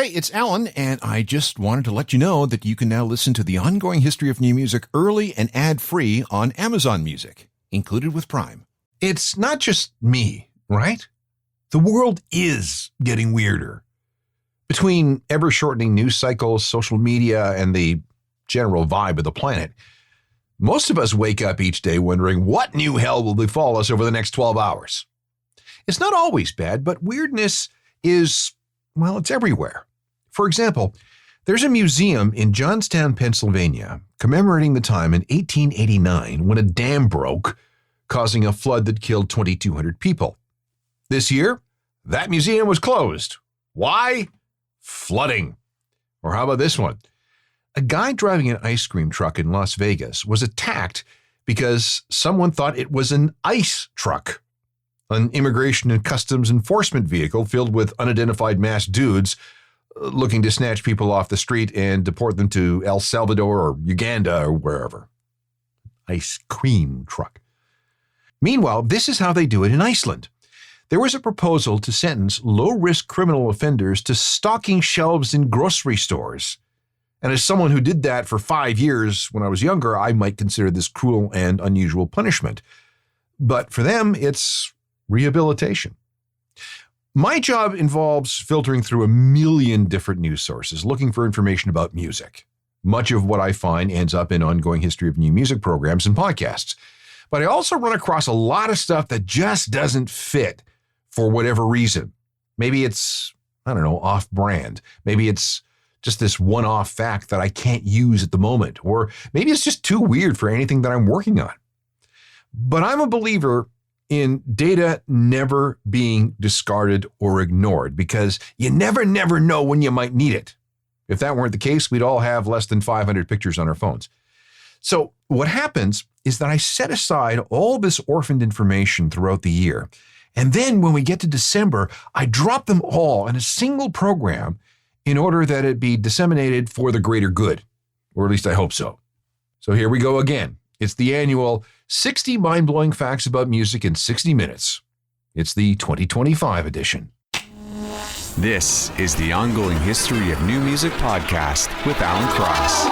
Hey, it's Alan, and I just wanted to let you know that you can now listen to the ongoing history of new music early and ad-free on Amazon Music, included with Prime. It's not just me, right? The world is getting weirder. Between ever-shortening news cycles, social media, and the general vibe of the planet, most of us wake up each day wondering what new hell will befall us over the next 12 hours. It's not always bad, but weirdness is, well, it's everywhere. For example, there's a museum in Johnstown, Pennsylvania, commemorating the time in 1889 when a dam broke, causing a flood that killed 2,200 people. This year, that museum was closed. Why? Flooding. Or how about this one? A guy driving an ice cream truck in Las Vegas was attacked because someone thought it was an ice truck. An immigration and customs enforcement vehicle filled with unidentified masked dudes looking to snatch people off the street and deport them to El Salvador or Uganda or wherever. Ice cream truck. Meanwhile, this is how they do it in Iceland. There was a proposal to sentence low-risk criminal offenders to stocking shelves in grocery stores. And as someone who did that for 5 years when I was younger, I might consider this cruel and unusual punishment. But for them, it's rehabilitation. My job involves filtering through a million different news sources, looking for information about music. Much of what I find ends up in ongoing history of new music programs and podcasts. But I also run across a lot of stuff that just doesn't fit for whatever reason. Maybe it's, off-brand. Maybe it's just this one-off fact that I can't use at the moment. Or maybe it's just too weird for anything that I'm working on. But I'm a believer in data never being discarded or ignored because you never know when you might need it. If that weren't the case, we'd all have less than 500 pictures on our phones. So what happens is that I set aside all this orphaned information throughout the year. And then when we get to December, I drop them all in a single program in order that it be disseminated for the greater good. Or at least I hope so. So here we go again. It's the annual 60 mind-blowing facts about music in 60 minutes. It's the 2025 edition. This is the Ongoing History of New Music podcast with Alan Cross.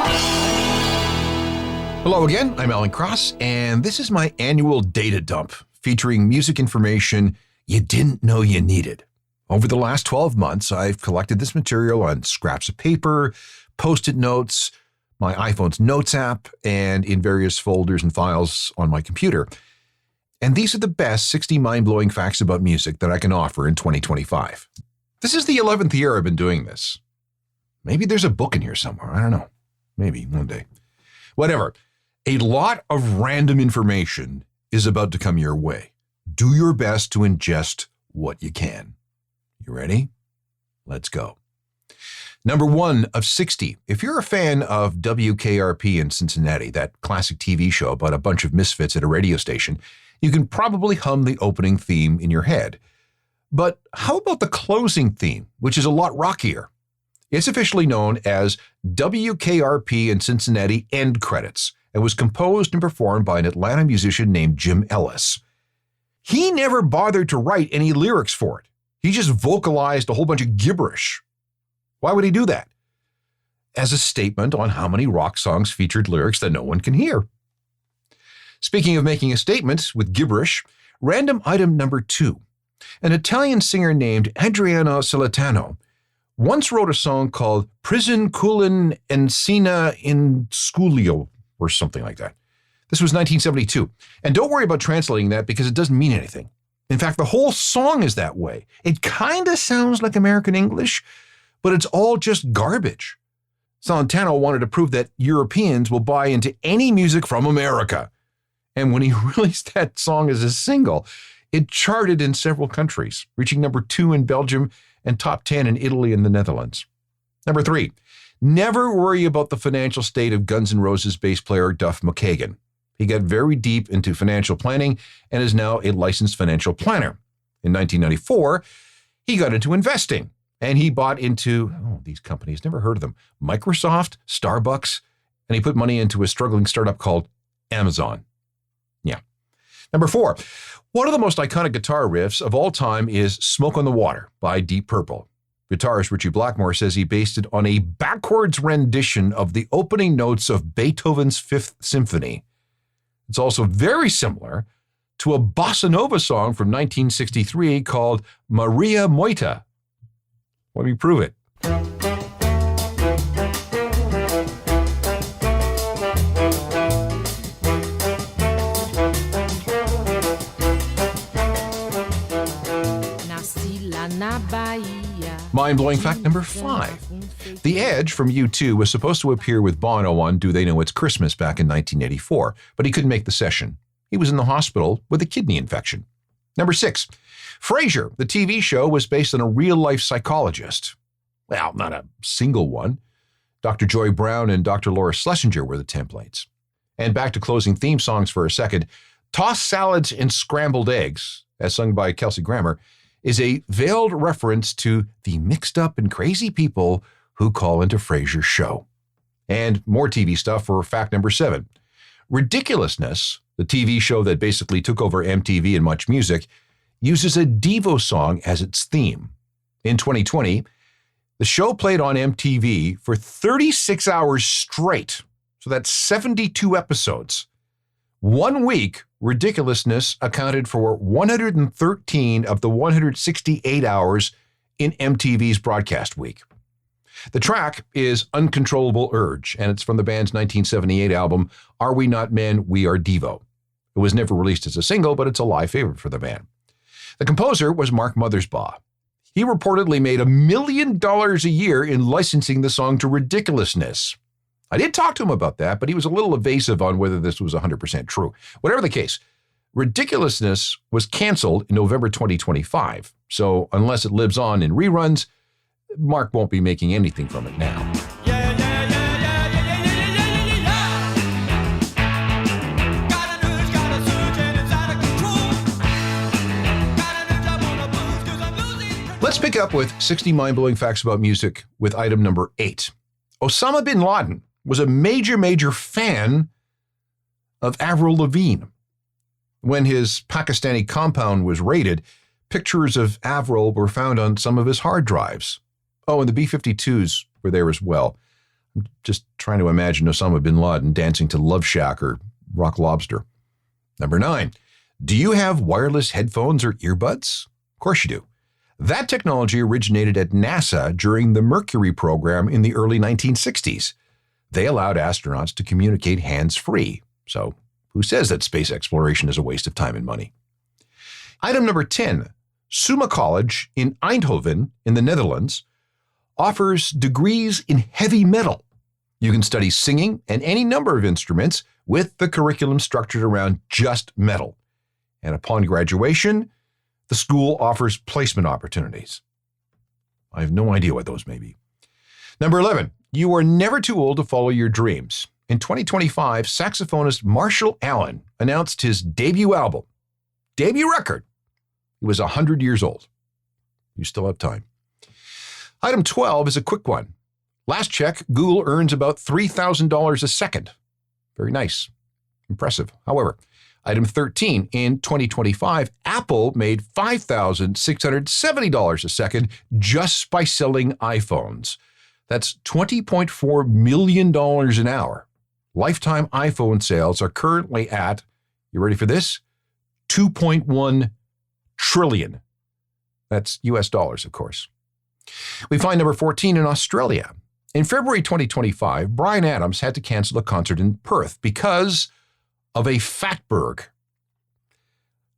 Hello again, I'm Alan Cross, and this is my annual data dump featuring music information you didn't know you needed. Over the last 12 months, I've collected this material on scraps of paper, Post-it notes, my iPhone's Notes app, and in various folders and files on my computer. And these are the best 60 mind-blowing facts about music that I can offer in 2025. This is the 11th year I've been doing this. Maybe there's a book in here somewhere. I don't know. Maybe one day. Whatever. A lot of random information is about to come your way. Do your best to ingest what you can. You ready? Let's go. Number 1 of 60. If you're a fan of WKRP in Cincinnati, that classic TV show about a bunch of misfits at a radio station, you can probably hum the opening theme in your head. But how about the closing theme, which is a lot rockier? It's officially known as WKRP in Cincinnati End Credits and was composed and performed by an Atlanta musician named Jim Ellis. He never bothered to write any lyrics for it. He just vocalized a whole bunch of gibberish. Why would he do that? As a statement on how many rock songs featured lyrics that no one can hear. Speaking of making a statement with gibberish, random item number 2. An Italian singer named Adriano Celentano once wrote a song called Prison Culin Encina in Sculio, or something like that. This was 1972. And don't worry about translating that because it doesn't mean anything. In fact, the whole song is that way. It kind of sounds like American English, but it's all just garbage. Celentano wanted to prove that Europeans will buy into any music from America. And when he released that song as a single, it charted in several countries, reaching number 2 in Belgium and top 10 in Italy and the Netherlands. Number 3, never worry about the financial state of Guns N' Roses bass player Duff McKagan. He got very deep into financial planning and is now a licensed financial planner. In 1994, he got into investing. And he bought into, these companies, never heard of them, Microsoft, Starbucks, and he put money into a struggling startup called Amazon. Yeah. Number 4, one of the most iconic guitar riffs of all time is Smoke on the Water by Deep Purple. Guitarist Richie Blackmore says he based it on a backwards rendition of the opening notes of Beethoven's Fifth Symphony. It's also very similar to a bossa nova song from 1963 called Maria Moita. Let me prove it. Mind-blowing fact number 5. The Edge from U2 was supposed to appear with Bono on Do They Know It's Christmas back in 1984, but he couldn't make the session. He was in the hospital with a kidney infection. Number 6. Frasier, the TV show, was based on a real-life psychologist. Well, not a single one. Dr. Joy Brown and Dr. Laura Schlesinger were the templates. And back to closing theme songs for a second. Tossed Salads and Scrambled Eggs, as sung by Kelsey Grammer, is a veiled reference to the mixed up and crazy people who call into Frasier's show. And more TV stuff for fact number 7. Ridiculousness, the TV show that basically took over MTV and Much Music, uses a Devo song as its theme. In 2020, the show played on MTV for 36 hours straight. So that's 72 episodes. 1 week, Ridiculousness accounted for 113 of the 168 hours in MTV's broadcast week. The track is Uncontrollable Urge, and it's from the band's 1978 album, Are We Not Men, We Are Devo. It was never released as a single, but it's a live favorite for the band. The composer was Mark Mothersbaugh. He reportedly made $1 million a year in licensing the song to Ridiculousness. I did talk to him about that, but he was a little evasive on whether this was 100% true. Whatever the case, Ridiculousness was canceled in November 2025. So unless it lives on in reruns, Mark won't be making anything from it now. Let's pick up with 60 mind-blowing facts about music with item number 8. Osama bin Laden was a major fan of Avril Lavigne. When his Pakistani compound was raided, pictures of Avril were found on some of his hard drives. Oh, and the B-52s were there as well. I'm just trying to imagine Osama bin Laden dancing to Love Shack or Rock Lobster. Number 9. Do you have wireless headphones or earbuds? Of course you do. That technology originated at NASA during the Mercury program in the early 1960s. They allowed astronauts to communicate hands-free. So who says that space exploration is a waste of time and money? Item number 10. Summa College in Eindhoven in the Netherlands offers degrees in heavy metal. You can study singing and any number of instruments with the curriculum structured around just metal. And upon graduation, the school offers placement opportunities. I have no idea what those may be. Number 11. You are never too old to follow your dreams. In 2025, saxophonist Marshall Allen announced his debut record. He was 100 years old. You still have time. Item 12 is a quick one. Last check, Google earns about $3,000 a second. Very nice. Impressive. However, item 13, in 2025, Apple made $5,670 a second just by selling iPhones. That's $20.4 million an hour. Lifetime iPhone sales are currently at, you ready for this? 2.1 trillion. That's US dollars, of course. We find number 14 in Australia. In February 2025, Bryan Adams had to cancel a concert in Perth because of a fatberg.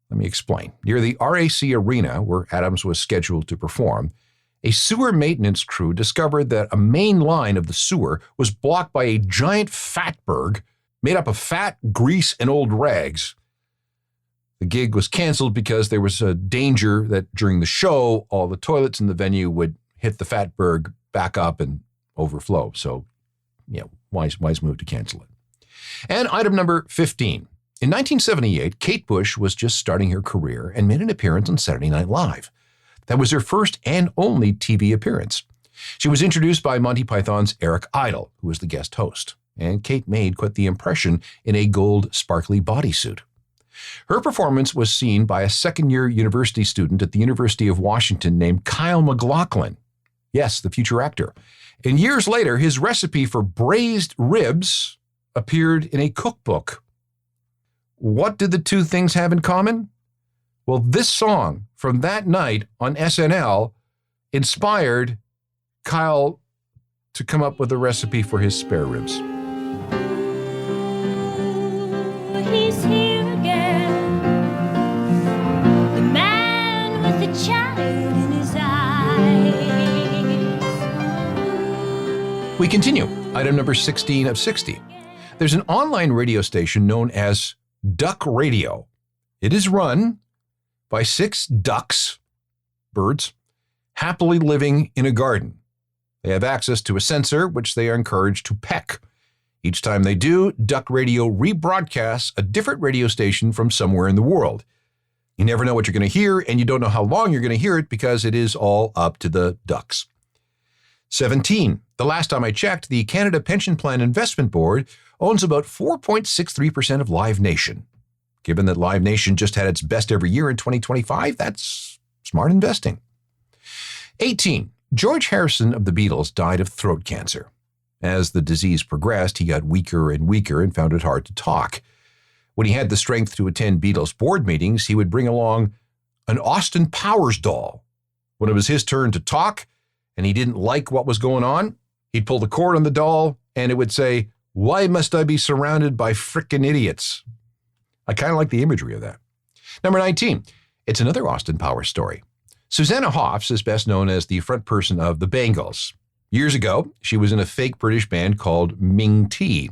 Let me explain. Near the RAC Arena, where Adams was scheduled to perform, a sewer maintenance crew discovered that a main line of the sewer was blocked by a giant fatberg made up of fat, grease, and old rags. The gig was canceled because there was a danger that during the show, all the toilets in the venue would hit the fatberg, back up, and overflow. So, wise move to cancel it. And item number 15. In 1978, Kate Bush was just starting her career and made an appearance on Saturday Night Live. That was her first and only TV appearance. She was introduced by Monty Python's Eric Idle, who was the guest host, and Kate made quite the impression in a gold sparkly bodysuit. Her performance was seen by a second-year university student at the University of Washington named Kyle MacLachlan. Yes, the future actor. And years later, his recipe for braised ribs appeared in a cookbook. What did the two things have in common? Well, this song from that night on SNL inspired Kyle to come up with a recipe for his spare ribs. He's here again, the man with the child in his eyes. We continue. Item number 16 of 60. There's an online radio station known as Duck Radio. It is run by 6 ducks, birds, happily living in a garden. They have access to a sensor, which they are encouraged to peck. Each time they do, Duck Radio rebroadcasts a different radio station from somewhere in the world. You never know what you're going to hear, and you don't know how long you're going to hear it because it is all up to the ducks. 17. The last time I checked, the Canada Pension Plan Investment Board owns about 4.63% of Live Nation. Given that Live Nation just had its best ever year in 2025, that's smart investing. 18. George Harrison of the Beatles died of throat cancer. As the disease progressed, he got weaker and weaker and found it hard to talk. When he had the strength to attend Beatles board meetings, he would bring along an Austin Powers doll. When it was his turn to talk and he didn't like what was going on, he'd pull the cord on the doll and it would say, "Why must I be surrounded by frickin' idiots?" I kind of like the imagery of that. Number 19. It's another Austin Powers story. Susanna Hoffs is best known as the front person of the Bangles. Years ago, she was in a fake British band called Ming T.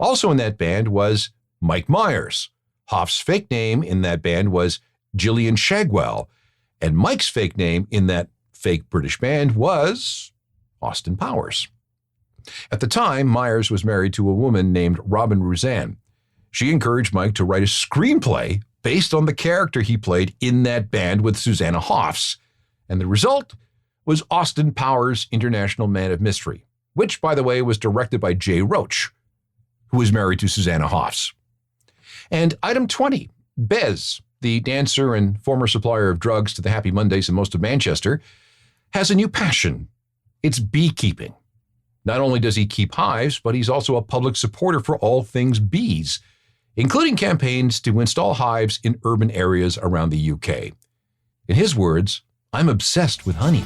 Also in that band was Mike Myers. Hoff's fake name in that band was Gillian Shagwell, and Mike's fake name in that fake British band was Austin Powers. At the time, Myers was married to a woman named Robin Roseanne. She encouraged Mike to write a screenplay based on the character he played in that band with Susanna Hoffs. And the result was Austin Powers' International Man of Mystery, which, by the way, was directed by Jay Roach, who was married to Susanna Hoffs. And item 20, Bez, the dancer and former supplier of drugs to the Happy Mondays in most of Manchester, has a new passion. It's beekeeping. Not only does he keep hives, but he's also a public supporter for all things bees, including campaigns to install hives in urban areas around the UK. In his words, "I'm obsessed with honey."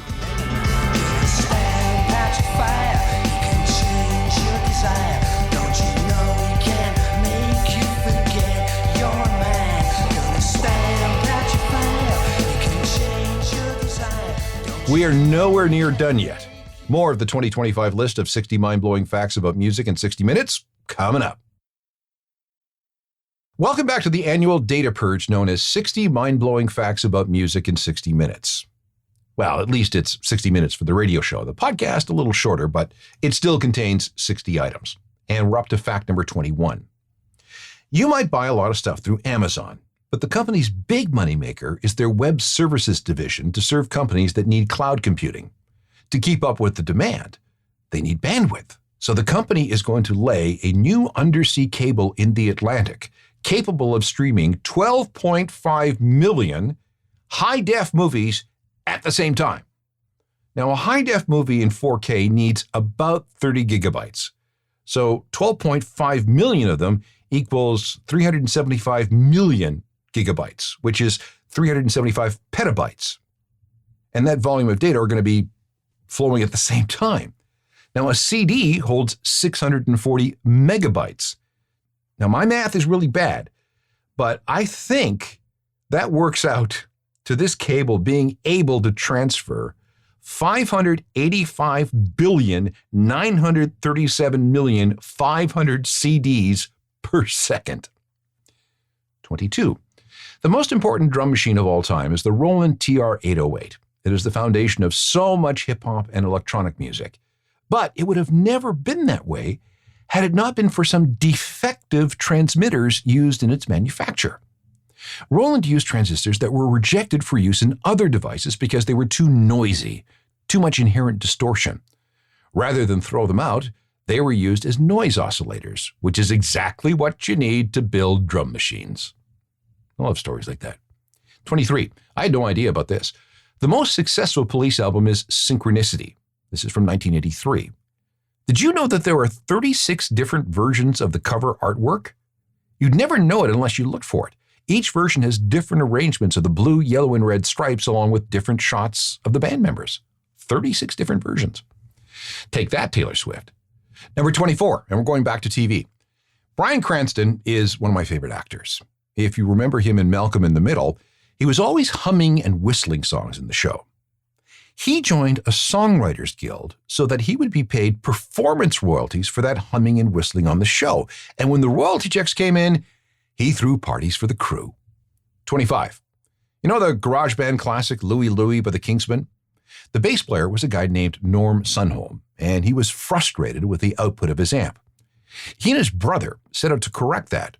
We are nowhere near done yet. More of the 2025 list of 60 mind-blowing facts about music in 60 minutes coming up. Welcome back to the annual data purge known as 60 mind-blowing facts about music in 60 minutes. Well, at least it's 60 minutes for the radio show. The podcast, a little shorter, but it still contains 60 items. And we're up to fact number 21. You might buy a lot of stuff through Amazon, but the company's big moneymaker is their web services division to serve companies that need cloud computing. To keep up with the demand, they need bandwidth. So the company is going to lay a new undersea cable in the Atlantic, capable of streaming 12.5 million high-def movies at the same time. Now, a high-def movie in 4K needs about 30 gigabytes. So 12.5 million of them equals 375 million gigabytes, which is 375 petabytes. And that volume of data are going to be flowing at the same time. Now, a CD holds 640 megabytes. Now, my math is really bad, but I think that works out to this cable being able to transfer 585,937,500 CDs per second. 22. The most important drum machine of all time is the Roland TR-808. It is the foundation of so much hip-hop and electronic music. But it would have never been that way had it not been for some defective transmitters used in its manufacture. Roland used transistors that were rejected for use in other devices because they were too noisy, too much inherent distortion. Rather than throw them out, they were used as noise oscillators, which is exactly what you need to build drum machines. I love stories like that. 23. I had no idea about this. The most successful Police album is Synchronicity. This is from 1983. Did you know that there are 36 different versions of the cover artwork? You'd never know it unless you looked for it. Each version has different arrangements of the blue, yellow, and red stripes along with different shots of the band members. 36 different versions. Take that, Taylor Swift. Number 24, and we're going back to TV. Bryan Cranston is one of my favorite actors. If you remember him in Malcolm in the Middle, he was always humming and whistling songs in the show. He joined a songwriters guild so that he would be paid performance royalties for that humming and whistling on the show. And when the royalty checks came in, he threw parties for the crew. 25. You know the garage band classic Louie Louie by the Kingsmen? The bass player was a guy named Norm Sunholm, and he was frustrated with the output of his amp. He and his brother set out to correct that,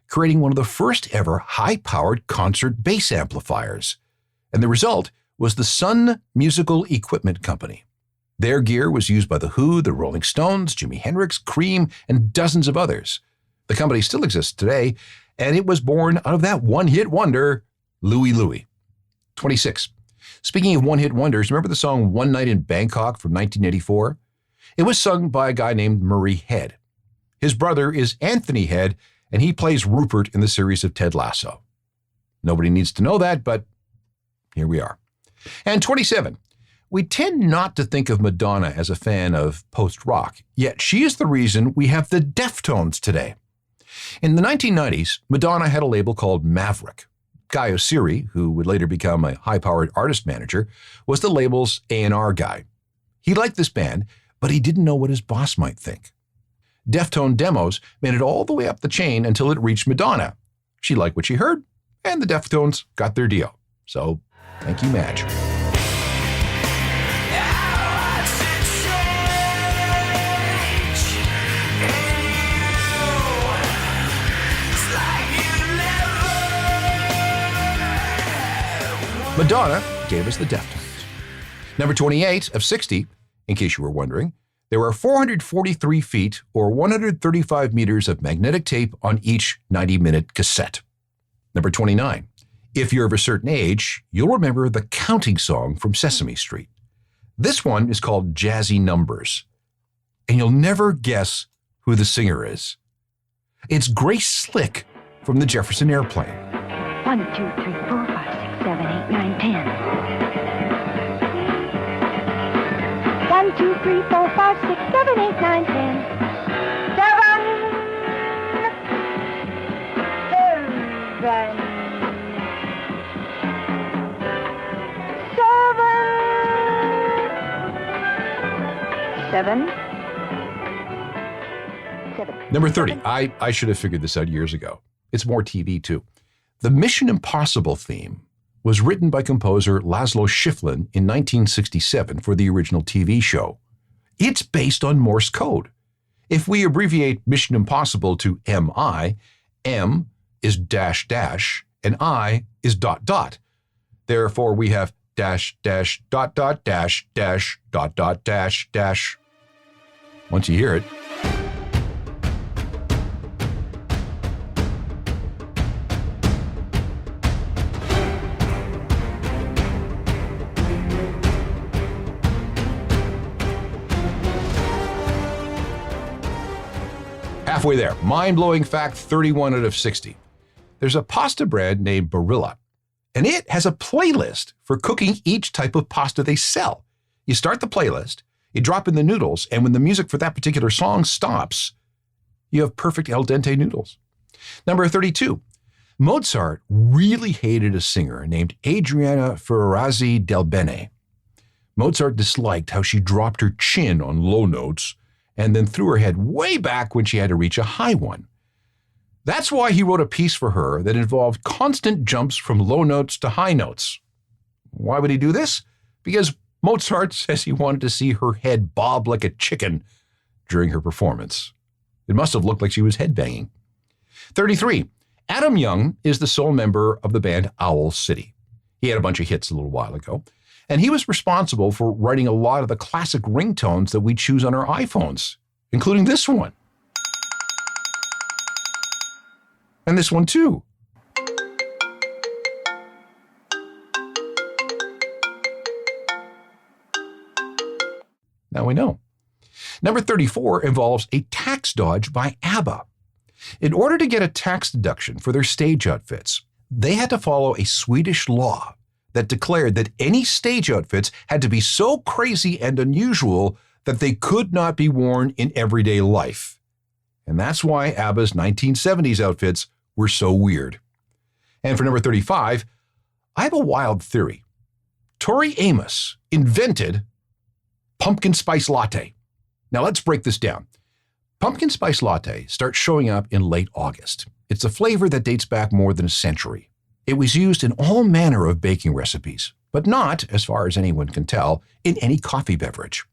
creating one of the first ever high-powered concert bass amplifiers. And the result was the Sun Musical Equipment Company. Their gear was used by The Who, the Rolling Stones, Jimi Hendrix, Cream, and dozens of others. The company still exists today, and it was born out of that one-hit wonder, Louie Louie. 26. Speaking of one-hit wonders, remember the song One Night in Bangkok from 1984? It was sung by a guy named Murray Head. His brother is Anthony Head, and he plays Rupert in the series of Ted Lasso. Nobody needs to know that, but here we are. And 27. We tend not to think of Madonna as a fan of post-rock, yet she is the reason we have the Deftones today. In the 1990s, Madonna had a label called Maverick. Guy Oseary, who would later become a high-powered artist manager, was the label's A&R guy. He liked this band, but he didn't know what his boss might think. Deftone demos made it all the way up the chain until it reached Madonna. She liked what she heard, and the Deftones got their deal. So, thank you, Madge. Madonna gave us the Deftones. Number 28 of 60, in case you were wondering, there are 443 feet or 135 meters of magnetic tape on each 90-minute cassette. Number 29. If you're of a certain age, you'll remember the counting song from Sesame Street. This one is called Jazzy Numbers, and you'll never guess who the singer is. It's Grace Slick from the Jefferson Airplane. 1, 2, 3, 4, 5, 6, 7, 8, 9, 10. 1, 2, 3, 4, 5, 6, 7, 8, 9, 10. 7. Number 30. I should have figured this out years ago. It's more TV, too. The Mission Impossible theme was written by composer Laszlo Schifrin in 1967 for the original TV show. It's based on Morse code. If we abbreviate Mission Impossible to MI, M is dash dash and I is dot dot. Therefore, we have dash dash dot dot dash dash dot dot dash dash. Once you hear it, halfway there. Mind-blowing fact 31 out of 60. There's a pasta brand named Barilla, and it has a playlist for cooking each type of pasta they sell. You start the playlist, you drop in the noodles, and when the music for that particular song stops, you have perfect al dente noodles. Number 32. Mozart really hated a singer named Adriana Ferrazzi del Bene. Mozart disliked how she dropped her chin on low notes and then threw her head way back when she had to reach a high one. That's why he wrote a piece for her that involved constant jumps from low notes to high notes. Why would he do this? Because Mozart says he wanted to see her head bob like a chicken during her performance. It must have looked like she was headbanging. 33. Adam Young is the sole member of the band Owl City. He had a bunch of hits a little while ago, and he was responsible for writing a lot of the classic ringtones that we choose on our iPhones, including this one. And this one too. Now we know. Number 34 involves a tax dodge by ABBA. In order to get a tax deduction for their stage outfits, they had to follow a Swedish law that declared that any stage outfits had to be so crazy and unusual that they could not be worn in everyday life. And that's why ABBA's 1970s outfits were so weird. And for number 35, I have a wild theory. Tori Amos invented pumpkin spice latte. Now let's break this down. Pumpkin spice latte starts showing up in late August. It's a flavor that dates back more than a century. It was used in all manner of baking recipes, but not, as far as anyone can tell, in any coffee beverage.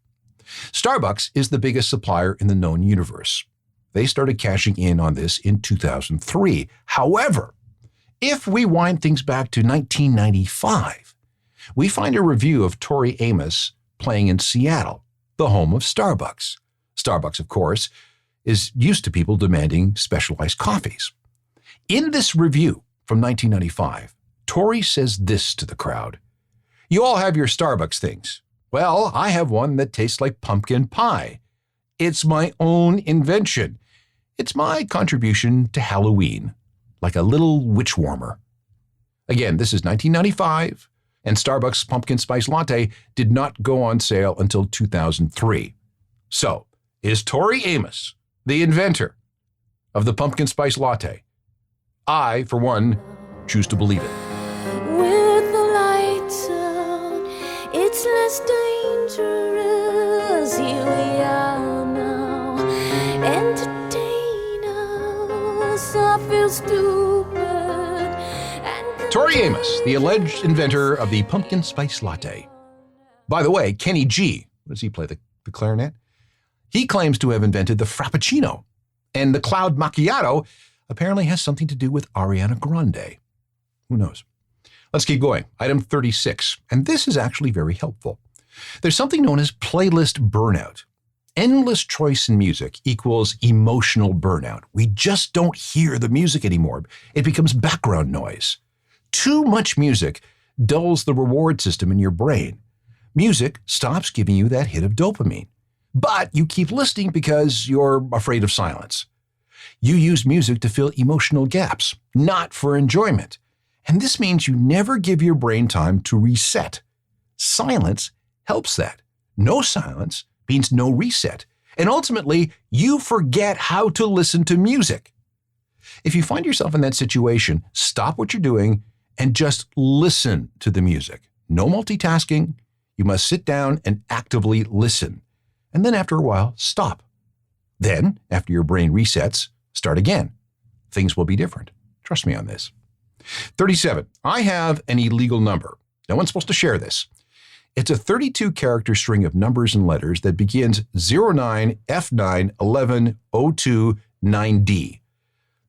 Starbucks is the biggest supplier in the known universe. They started cashing in on this in 2003. However, if we wind things back to 1995, we find a review of Tori Amos playing in Seattle, the home of Starbucks. Starbucks, of course, is used to people demanding specialized coffees. In this review from 1995, Tori says this to the crowd. You all have your Starbucks things. Well, I have one that tastes like pumpkin pie. It's my own invention. It's my contribution to Halloween, like a little witch warmer. Again, this is 1995, and Starbucks pumpkin spice latte did not go on sale until 2003. So, is Tori Amos the inventor of the pumpkin spice latte? I, for one, choose to believe it. With the lights out, it's less dangerous. Here we are now. Entertain us. I feel stupid. Tori Amos, the alleged inventor of the pumpkin spice latte. By the way, Kenny G, does he play the clarinet? He claims to have invented the Frappuccino, and the Cloud Macchiato apparently has something to do with Ariana Grande. Who knows? Let's keep going. Item 36, and this is actually very helpful. There's something known as playlist burnout. Endless choice in music equals emotional burnout. We just don't hear the music anymore. It becomes background noise. Too much music dulls the reward system in your brain. Music stops giving you that hit of dopamine. But you keep listening because you're afraid of silence. You use music to fill emotional gaps, not for enjoyment. And this means you never give your brain time to reset. Silence helps that. No silence means no reset. And ultimately, you forget how to listen to music. If you find yourself in that situation, stop what you're doing and just listen to the music. No multitasking. You must sit down and actively listen. And then after a while, stop. Then, after your brain resets, start again. Things will be different. Trust me on this. 37. I have an illegal number. No one's supposed to share this. It's a 32-character string of numbers and letters that begins 09F91102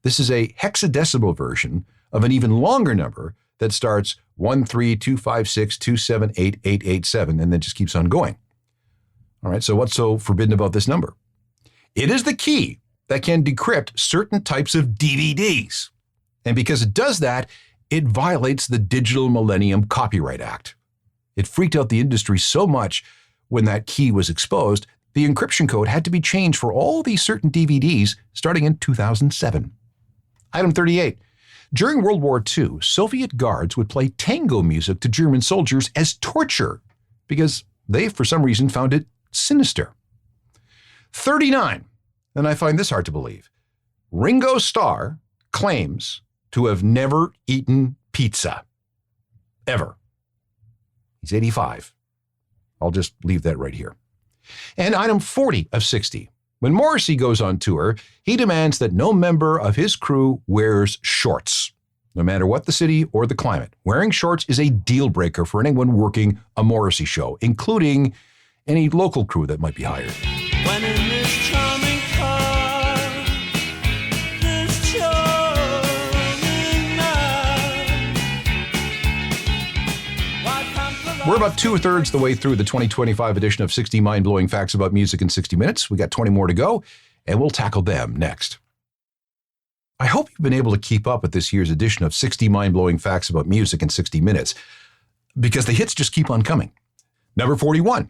This is a hexadecimal version of an even longer number that starts 13256278887 and then just keeps on going. All right, so what's so forbidden about this number? It is the key that can decrypt certain types of DVDs. And because it does that, it violates the Digital Millennium Copyright Act. It freaked out the industry so much when that key was exposed, the encryption code had to be changed for all these certain DVDs starting in 2007. Item 38. During World War II, Soviet guards would play tango music to German soldiers as torture because they, for some reason, found it sinister. 39. And I find this hard to believe. Ringo Starr claims to have never eaten pizza. Ever. He's 85. I'll just leave that right here. And item 40 of 60. When Morrissey goes on tour, he demands that no member of his crew wears shorts, no matter what the city or the climate. Wearing shorts is a deal breaker for anyone working a Morrissey show, including any local crew that might be hired. When in this charming car, this charming man, why can't the We're about 2/3 the way through the 2025 edition of 60 Mind-Blowing Facts About Music in 60 Minutes. We got 20 more to go, and we'll tackle them next. I hope you've been able to keep up with this year's edition of 60 Mind-Blowing Facts About Music in 60 Minutes, because the hits just keep on coming. Number 41.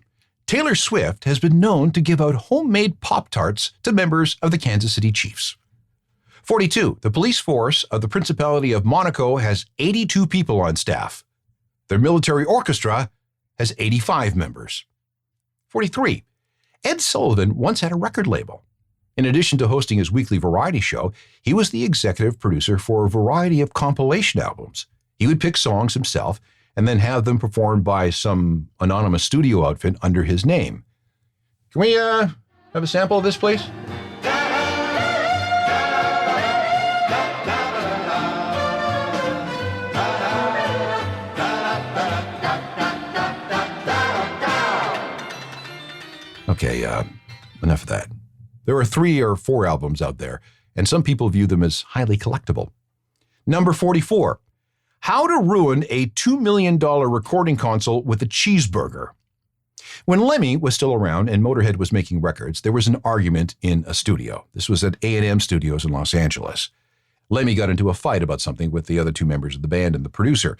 Taylor Swift has been known to give out homemade Pop-Tarts to members of the Kansas City Chiefs. 42. The police force of the Principality of Monaco has 82 people on staff. Their military orchestra has 85 members. 43. Ed Sullivan once had a record label. In addition to hosting his weekly variety show, he was the executive producer for a variety of compilation albums. He would pick songs himself and then have them performed by some anonymous studio outfit under his name. Can we have a sample of this, please? Okay, enough of that. There are 3 or 4 albums out there, and some people view them as highly collectible. Number 44. How to ruin a $2 million recording console with a cheeseburger. When Lemmy was still around and Motorhead was making records, there was an argument in a studio. This was at A&M Studios in Los Angeles. Lemmy got into a fight about something with the other 2 members of the band and the producer.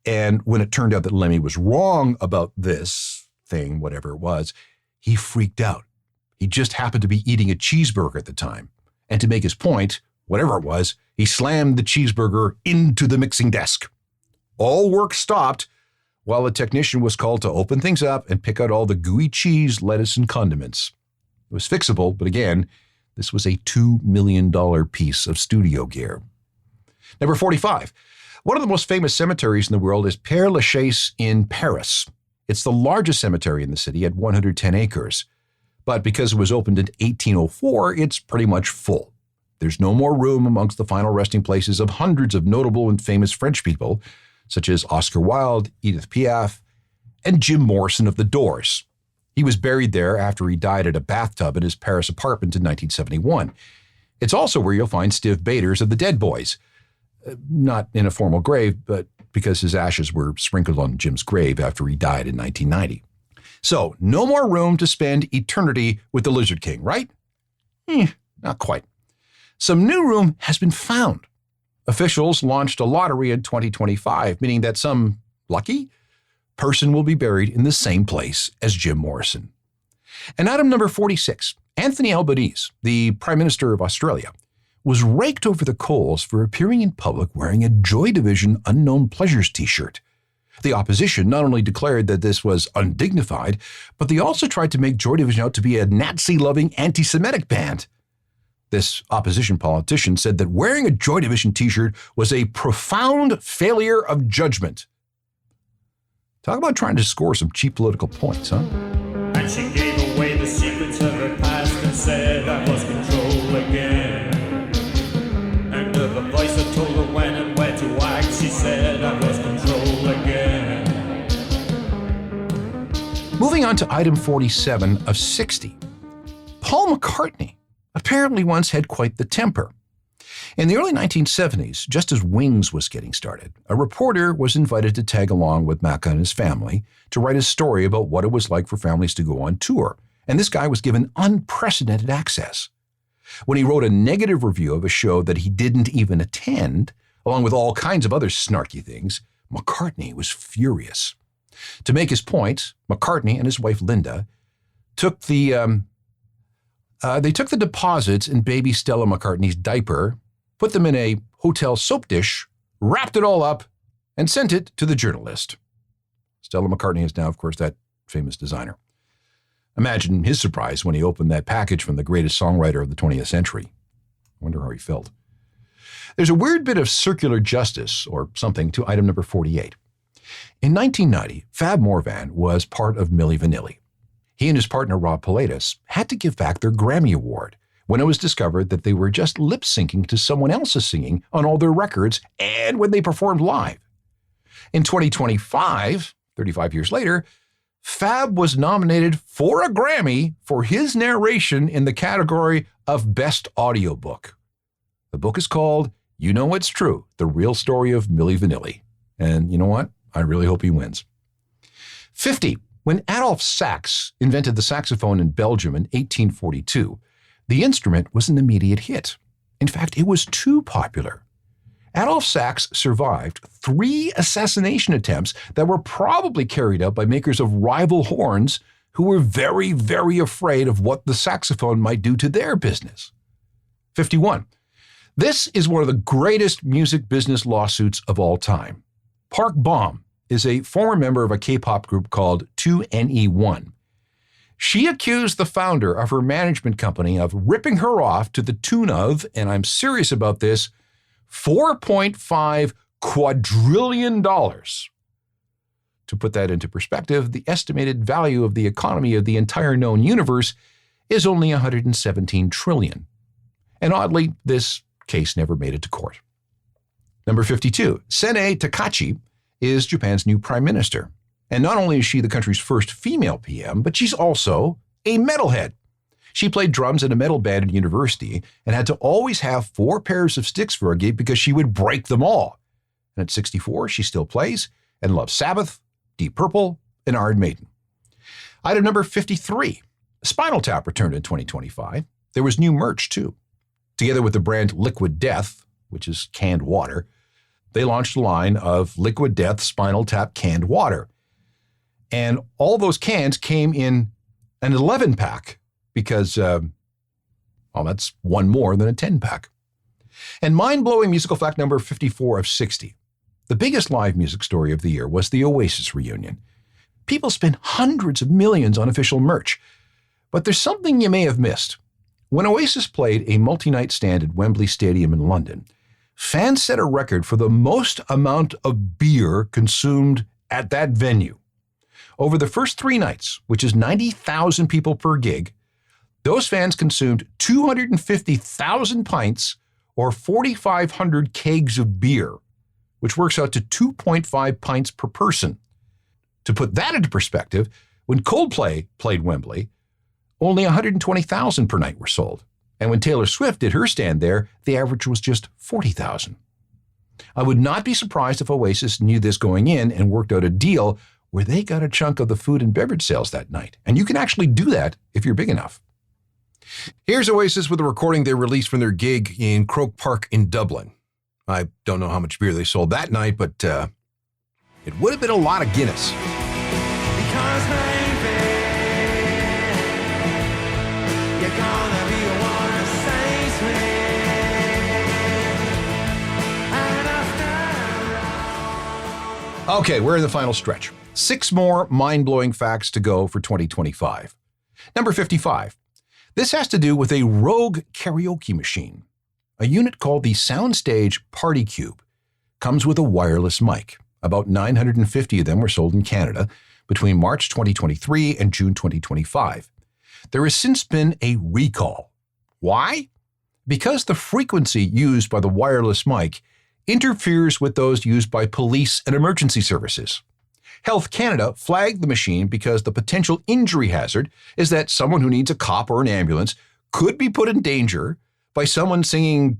And when it turned out that Lemmy was wrong about this thing, whatever it was, he freaked out. He just happened to be eating a cheeseburger at the time. And to make his point, whatever it was, he slammed the cheeseburger into the mixing desk. All work stopped while a technician was called to open things up and pick out all the gooey cheese, lettuce, and condiments. It was fixable, but again, this was a $2 million piece of studio gear. Number 45. One of the most famous cemeteries in the world is Père Lachaise in Paris. It's the largest cemetery in the city at 110 acres. But because it was opened in 1804, it's pretty much full. There's no more room amongst the final resting places of hundreds of notable and famous French people, such as Oscar Wilde, Edith Piaf, and Jim Morrison of The Doors. He was buried there after he died at a bathtub in his Paris apartment in 1971. It's also where you'll find Stiv Bators of the Dead Boys. Not in a formal grave, but because his ashes were sprinkled on Jim's grave after he died in 1990. So, no more room to spend eternity with the Lizard King, right? Not quite. Some new room has been found. Officials launched a lottery in 2025, meaning that some lucky person will be buried in the same place as Jim Morrison. And item number 46, Anthony Albanese, the Prime Minister of Australia, was raked over the coals for appearing in public wearing a Joy Division Unknown Pleasures t-shirt. The opposition not only declared that this was undignified, but they also tried to make Joy Division out to be a Nazi-loving anti-Semitic band. This opposition politician said that wearing a Joy Division t-shirt was a profound failure of judgment. Talk about trying to score some cheap political points, huh? And she gave away the secrets of her past and said I lost control again. And the voice that told her when and where to act, she said I lost control again. Moving on to item 47 of 60. Paul McCartney apparently once had quite the temper. In the early 1970s, just as Wings was getting started, a reporter was invited to tag along with Macca and his family to write a story about what it was like for families to go on tour, and this guy was given unprecedented access. When he wrote a negative review of a show that he didn't even attend, along with all kinds of other snarky things, McCartney was furious. To make his point, McCartney and his wife Linda took the deposits in baby Stella McCartney's diaper, put them in a hotel soap dish, wrapped it all up, and sent it to the journalist. Stella McCartney is now, of course, that famous designer. Imagine his surprise when he opened that package from the greatest songwriter of the 20th century. I wonder how he felt. There's a weird bit of circular justice, or something, to item number 48. In 1990, Fab Morvan was part of Milli Vanilli. He and his partner Rob Pilatus had to give back their Grammy Award when it was discovered that they were just lip-syncing to someone else's singing on all their records and when they performed live. In 2025, 35 years later, Fab was nominated for a Grammy for his narration in the category of Best Audiobook. The book is called You Know It's True, The Real Story of Milli Vanilli. And you know what? I really hope he wins. 50. When Adolphe Sax invented the saxophone in Belgium in 1842, the instrument was an immediate hit. In fact, it was too popular. Adolphe Sax survived 3 assassination attempts that were probably carried out by makers of rival horns who were very, very afraid of what the saxophone might do to their business. 51. This is one of the greatest music business lawsuits of all time. Park Bom is a former member of a K-pop group called 2NE1. She accused the founder of her management company of ripping her off to the tune of, and I'm serious about this, $4.5 quadrillion. To put that into perspective, the estimated value of the economy of the entire known universe is only $117 trillion. And oddly, this case never made it to court. Number 52, Sene Takachi is Japan's new prime minister. And not only is she the country's first female PM, but she's also a metalhead. She played drums in a metal band at university and had to always have 4 pairs of sticks for a gig because she would break them all. And at 64, she still plays and loves Sabbath, Deep Purple, and Iron Maiden. Item number 53, Spinal Tap returned in 2025. There was new merch too. Together with the brand Liquid Death, which is canned water, they launched a line of Liquid Death Spinal Tap canned water. And all those cans came in an 11-pack because, that's one more than a 10-pack. And mind-blowing musical fact number 54 of 60. The biggest live music story of the year was the Oasis reunion. People spent hundreds of millions on official merch. But there's something you may have missed. When Oasis played a multi-night stand at Wembley Stadium in London, fans set a record for the most amount of beer consumed at that venue. Over the first 3 nights, which is 90,000 people per gig, those fans consumed 250,000 pints or 4,500 kegs of beer, which works out to 2.5 pints per person. To put that into perspective, when Coldplay played Wembley, only 120,000 per night were sold. And when Taylor Swift did her stand there, the average was just 40,000. I would not be surprised if Oasis knew this going in and worked out a deal where they got a chunk of the food and beverage sales that night. And you can actually do that if you're big enough. Here's Oasis with a recording they released from their gig in Croke Park in Dublin. I don't know how much beer they sold that night, but it would have been a lot of Guinness. Because maybe you're gonna be one who saves me. And after all... Okay, we're in the final stretch. 6 more mind-blowing facts to go for 2025. Number 55. This has to do with a rogue karaoke machine. A unit called the Soundstage Party Cube comes with a wireless mic. About 950 of them were sold in Canada between March 2023 and June 2025. There has since been a recall. Why? Because the frequency used by the wireless mic interferes with those used by police and emergency services. Health Canada flagged the machine because the potential injury hazard is that someone who needs a cop or an ambulance could be put in danger by someone singing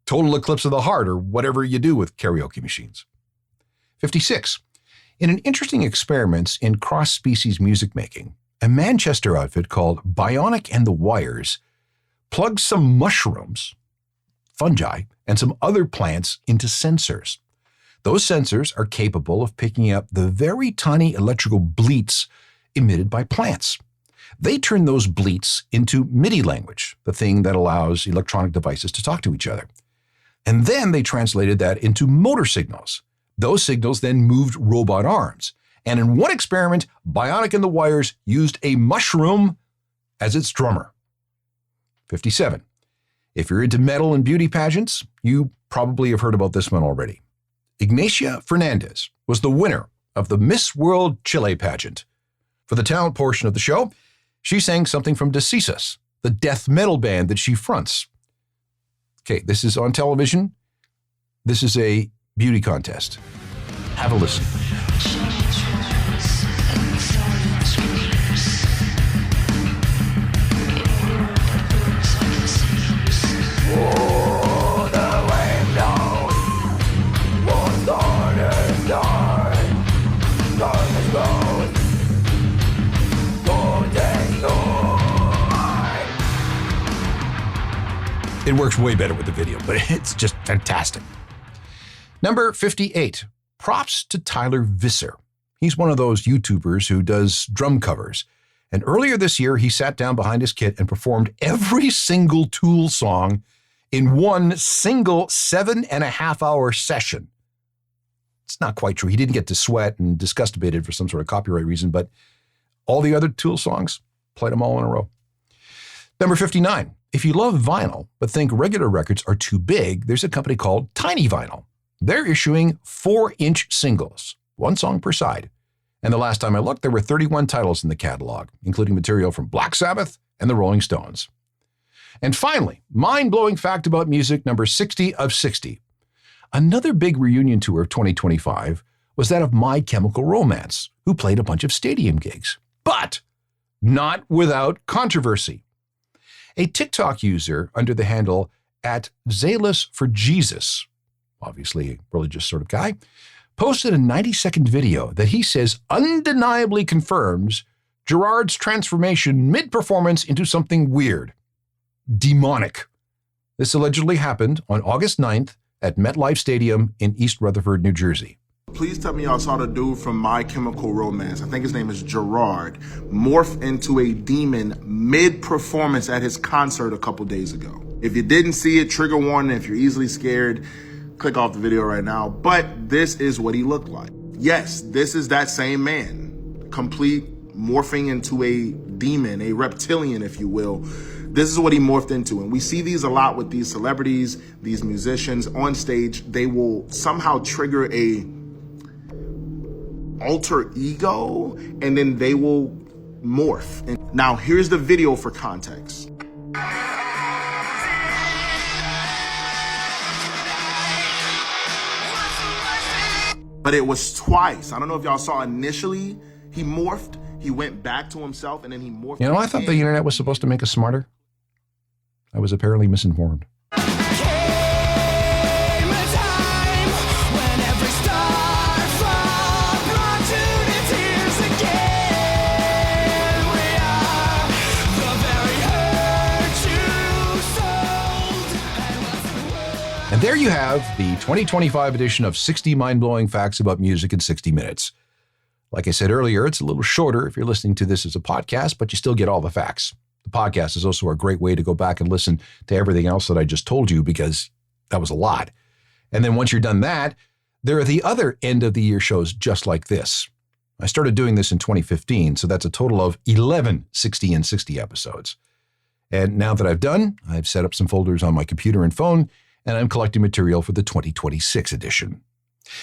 Total Eclipse of the Heart or whatever you do with karaoke machines. 56. In an interesting experiment in cross-species music making, a Manchester outfit called Bionic and the Wires plugged some mushrooms, fungi, and some other plants into sensors. Those sensors are capable of picking up the very tiny electrical bleats emitted by plants. They turn those bleats into MIDI language, the thing that allows electronic devices to talk to each other. And then they translated that into motor signals. Those signals then moved robot arms. And in one experiment, Bionic and the Wires used a mushroom as its drummer. 57. If you're into metal and beauty pageants, you probably have heard about this one already. Ignacia Fernandez was the winner of the Miss World Chile pageant. For the talent portion of the show, she sang something from Decisas, the death metal band that she fronts. Okay, this is on television. This is a beauty contest. Have a listen. It works way better with the video, but it's just fantastic. Number 58. Props to Tyler Visser. He's one of those YouTubers who does drum covers, And earlier this year, he sat down behind his kit and performed every single Tool song in one single 7.5-hour session. It's not quite true. He didn't get to sweat and disgusted for some sort of copyright reason, but all the other Tool songs, played them all in a row. Number 59. If you love vinyl, but think regular records are too big, there's a company called Tiny Vinyl. They're issuing 4-inch singles, one song per side. And the last time I looked, there were 31 titles in the catalog, including material from Black Sabbath and the Rolling Stones. And finally, mind-blowing fact about music, number 60 of 60. Another big reunion tour of 2025 was that of My Chemical Romance, who played a bunch of stadium gigs. But not without controversy. A TikTok user under the handle @Zealous4Jesus, obviously a religious sort of guy, posted a 90-second video that he says undeniably confirms Gerard's transformation mid-performance into something weird. Demonic. This allegedly happened on August 9th at MetLife Stadium in East Rutherford, New Jersey. Please tell me y'all saw the dude from My Chemical Romance, I think his name is Gerard, morph into a demon mid-performance at his concert a couple days ago. If you didn't see it, trigger warning, if you're easily scared, click off the video right now. But this is what he looked like. Yes, this is that same man, complete morphing into a demon, a reptilian, if you will. This is what he morphed into. And we see these a lot with these celebrities, these musicians on stage. They will somehow trigger a alter ego, and then they will morph. And now here's the video for context. But it was twice. I don't know if y'all saw initially, he morphed, he went back to himself, and then he morphed. You know, I thought the internet was supposed to make us smarter. I was apparently misinformed. And there you have the 2025 edition of 60 mind-blowing facts about music in 60 minutes. Like I said earlier, it's a little shorter if you're listening to this as a podcast, but you still get all the facts. The podcast is also a great way to go back and listen to everything else that I just told you, because that was a lot. And then once you're done that, there are the other end of the year shows just like this. I started doing this in 2015, so that's a total of 11 60 and 60 episodes. And now that I've set up some folders on my computer and phone, and I'm collecting material for the 2026 edition.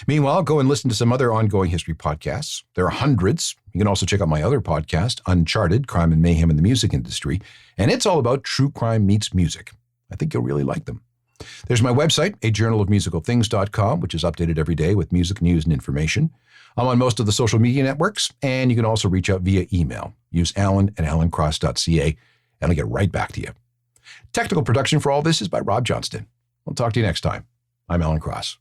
Meanwhile, go and listen to some other ongoing history podcasts. There are hundreds. You can also check out my other podcast, Uncharted, Crime and Mayhem in the Music Industry, and it's all about true crime meets music. I think you'll really like them. There's my website, ajournalofmusicalthings.com, which is updated every day with music news and information. I'm on most of the social media networks, and you can also reach out via email. Use alan@alancross.ca, and I'll get right back to you. Technical production for all this is by Rob Johnston. We'll talk to you next time. I'm Alan Cross.